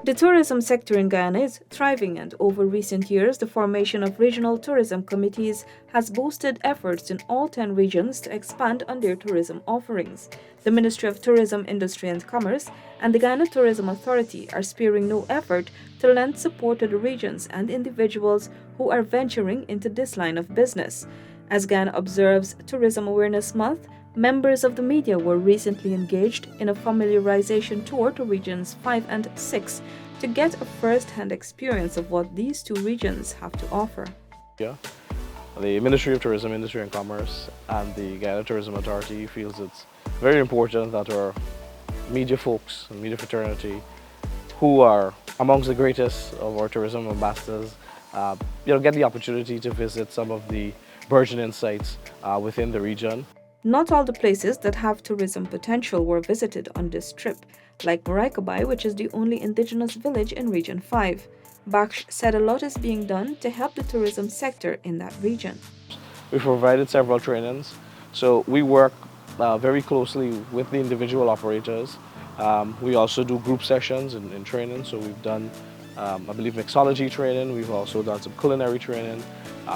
The tourism sector in Guyana is thriving, and over recent years, the formation of regional tourism committees has boosted efforts in all 10 regions to expand on their tourism offerings. The Ministry of Tourism, Industry and Commerce and the Guyana Tourism Authority are sparing no effort to lend support to the regions and individuals who are venturing into this line of business. As Ghana observes Tourism Awareness Month, members of the media were recently engaged in a familiarization tour to regions 5 and 6 to get a first-hand experience of what these two regions have to offer. Yeah. The Ministry of Tourism, Industry and Commerce and the Guyana Tourism Authority feels it's very important that our media folks and media fraternity, who are amongst the greatest of our tourism ambassadors, get the opportunity to visit some of the burgeoning sites within the region. Not all the places that have tourism potential were visited on this trip, like Maraikabai, which is the only indigenous village in Region 5. Baksh said a lot is being done to help the tourism sector in that region. We've provided several trainings, so we work very closely with the individual operators. We also do group sessions in training, so we've done, I believe, mixology training, we've also done some culinary training,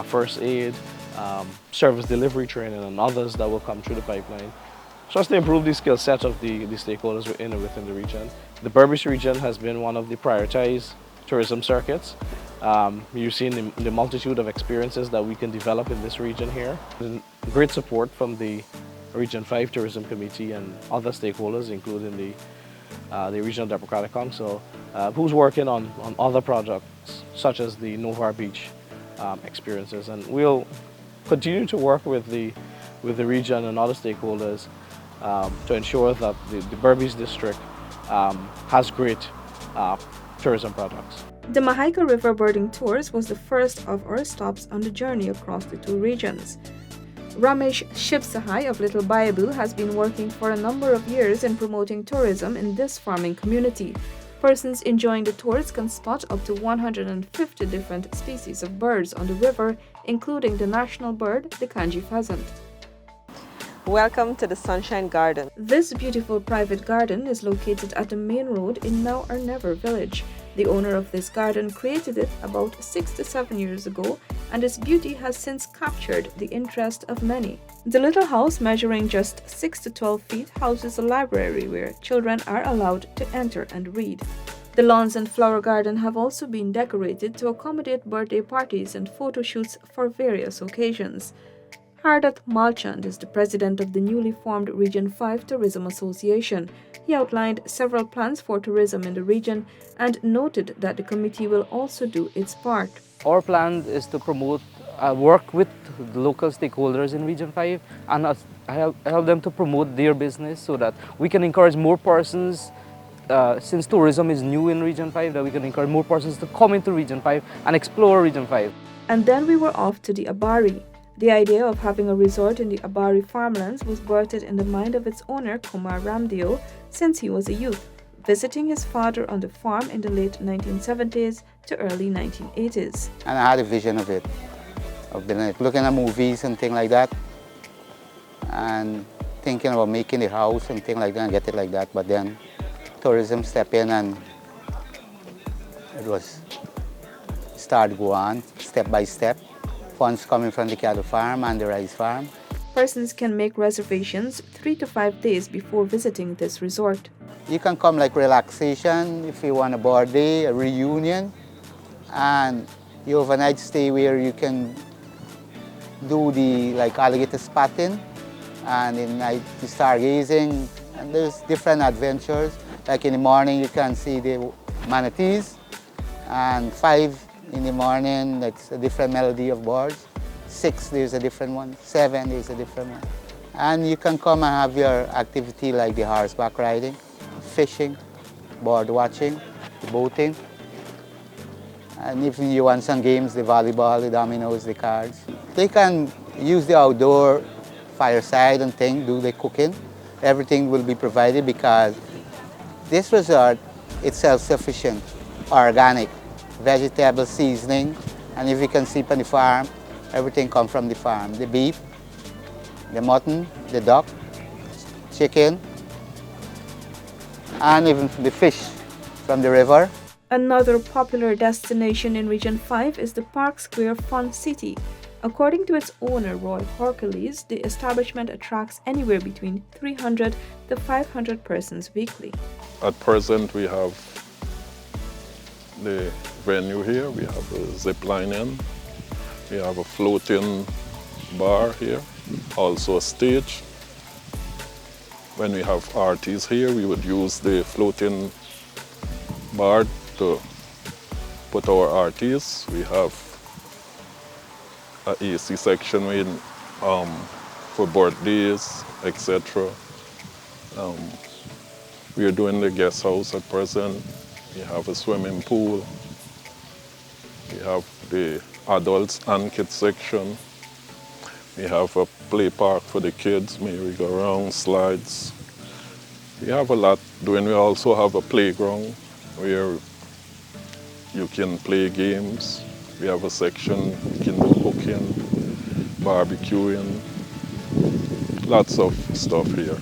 first aid, service delivery training and others that will come through the pipeline, so as to improve the skill set of the stakeholders within the region. The Berbice region has been one of the prioritized tourism circuits. You've seen the multitude of experiences that we can develop in this region here. And great support from the Region 5 Tourism Committee and other stakeholders, including the Regional Democratic Council, who's working on other projects such as the Novar Beach experiences. And we'll continue to work with the region and other stakeholders to ensure that the Berbice district has great tourism products. The Mahaika River birding tours was the first of our stops on the journey across the two regions. Ramesh Shivsahai of Little Bayabu has been working for a number of years in promoting tourism in this farming community. Persons enjoying the tours can spot up to 150 different species of birds on the river, including the national bird, the kanji pheasant. Welcome to the Sunshine Garden. This beautiful private garden is located at the main road in Now or Never village. The owner of this garden created it about 6 to 7 years ago, and its beauty has since captured the interest of many. The little house, measuring just 6 to 12 feet, houses a library where children are allowed to enter and read. The lawns and flower garden have also been decorated to accommodate birthday parties and photo shoots for various occasions. Hardat Malchand is the president of the newly formed Region 5 Tourism Association. He outlined several plans for tourism in the region and noted that the committee will also do its part. Our plan is to promote, work with the local stakeholders in Region 5 and help them to promote their business so that we can encourage more persons, since tourism is new in Region 5, that we can encourage more persons to come into Region 5 and explore Region 5. And then we were off to the Abari. The idea of having a resort in the Abari farmlands was birthed in the mind of its owner, Kumar Ramdeo, since he was a youth, visiting his father on the farm in the late 1970s to early 1980s. And I had a vision of it. I've been looking at movies and things like that, and thinking about making the house and things like that and get it like that. But then tourism stepped in and it was started go on step by step. Funds coming from the cattle farm and the rice farm. Persons can make reservations 3 to 5 days before visiting this resort. You can come like relaxation if you want a birthday, a reunion, and you have a night stay where you can do the alligator spotting, and in night the stargazing, and there's different adventures. Like in the morning you can see the manatees, and 5 in the morning, that's a different melody of birds. 6, there's a different one. 7, there's a different one. And you can come and have your activity like the horseback riding, fishing, bird watching, the boating. And if you want some games, the volleyball, the dominoes, the cards. They can use the outdoor fireside and do the cooking. Everything will be provided because this resort is self-sufficient, organic. Vegetable seasoning, and if you can see on the farm, everything comes from the farm. The beef, the mutton, the duck, chicken, and even the fish from the river. Another popular destination in Region 5 is the Park Square Fun City. According to its owner, Roy Hercules, the establishment attracts anywhere between 300 to 500 persons weekly. At present, we have the venue here. We have a zip line in. We have a floating bar here, also a stage. When we have artists here, we would use the floating bar to put our artists. We have an AC section for birthdays, etc. We are doing the guest house at present. We have a swimming pool. We have the adults and kids section. We have a play park for the kids, merry-go-round, slides. We have a lot doing. We also have a playground where you can play games. We have a section you can do cooking, barbecuing, lots of stuff here.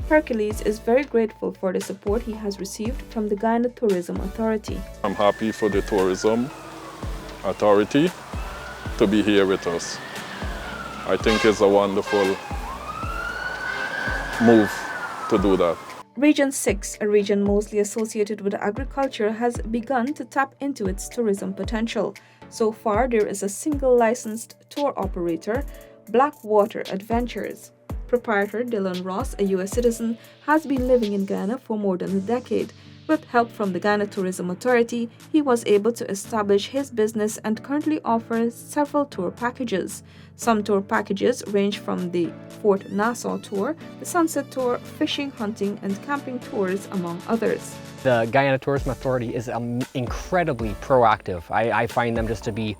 Hercules is very grateful for the support he has received from the Guyana Tourism Authority. I'm happy for the Tourism Authority to be here with us. I think it's a wonderful move to do that. Region 6, a region mostly associated with agriculture, has begun to tap into its tourism potential. So far, there is a single licensed tour operator, Blackwater Adventures. Proprietor Dylan Ross, a U.S. citizen, has been living in Guyana for more than a decade. With help from the Guyana Tourism Authority, he was able to establish his business and currently offers several tour packages. Some tour packages range from the Fort Nassau tour, the Sunset tour, fishing, hunting, and camping tours, among others. The Guyana Tourism Authority is incredibly proactive. I find them just to be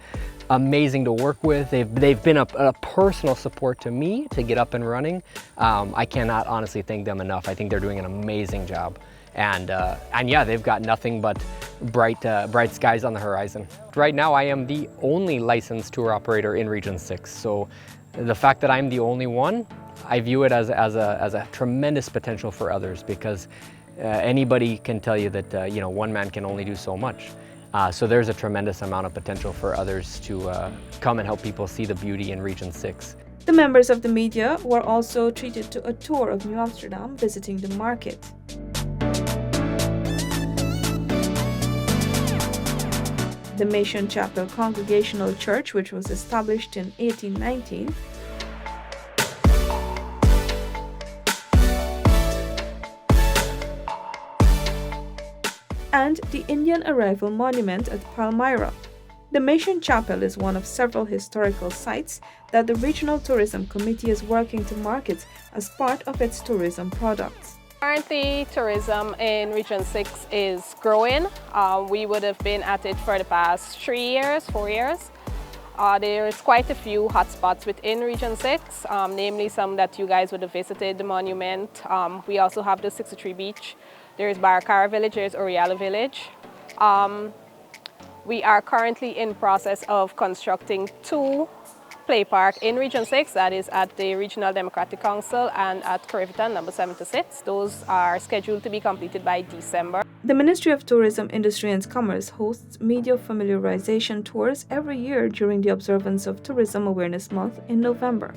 amazing to work with. They've been a personal support to me to get up and running. I cannot honestly thank them enough. I think they're doing an amazing job. And yeah, they've got nothing but bright skies on the horizon. Right now, I am the only licensed tour operator in Region 6. So the fact that I'm the only one, I view it as a tremendous potential for others, because anybody can tell you that one man can only do so much. So there's a tremendous amount of potential for others to come and help people see the beauty in Region 6. The members of the media were also treated to a tour of New Amsterdam, visiting the market. The Mission Chapel Congregational Church, which was established in 1819, and the Indian Arrival Monument at Palmyra. The Mission Chapel is one of several historical sites that the Regional Tourism Committee is working to market as part of its tourism products. Currently, tourism in Region 6 is growing. We would have been at it for the past 4 years. There's quite a few hotspots within Region 6, namely some that you guys would have visited, the monument. We also have the 63 Beach. There's Baracara Village, there's Oriala Village. We are currently in process of constructing 2 play park in Region 6, that is at the Regional Democratic Council and at Corriverton, number 76. Those are scheduled to be completed by December. The Ministry of Tourism, Industry and Commerce hosts media familiarization tours every year during the observance of Tourism Awareness Month in November.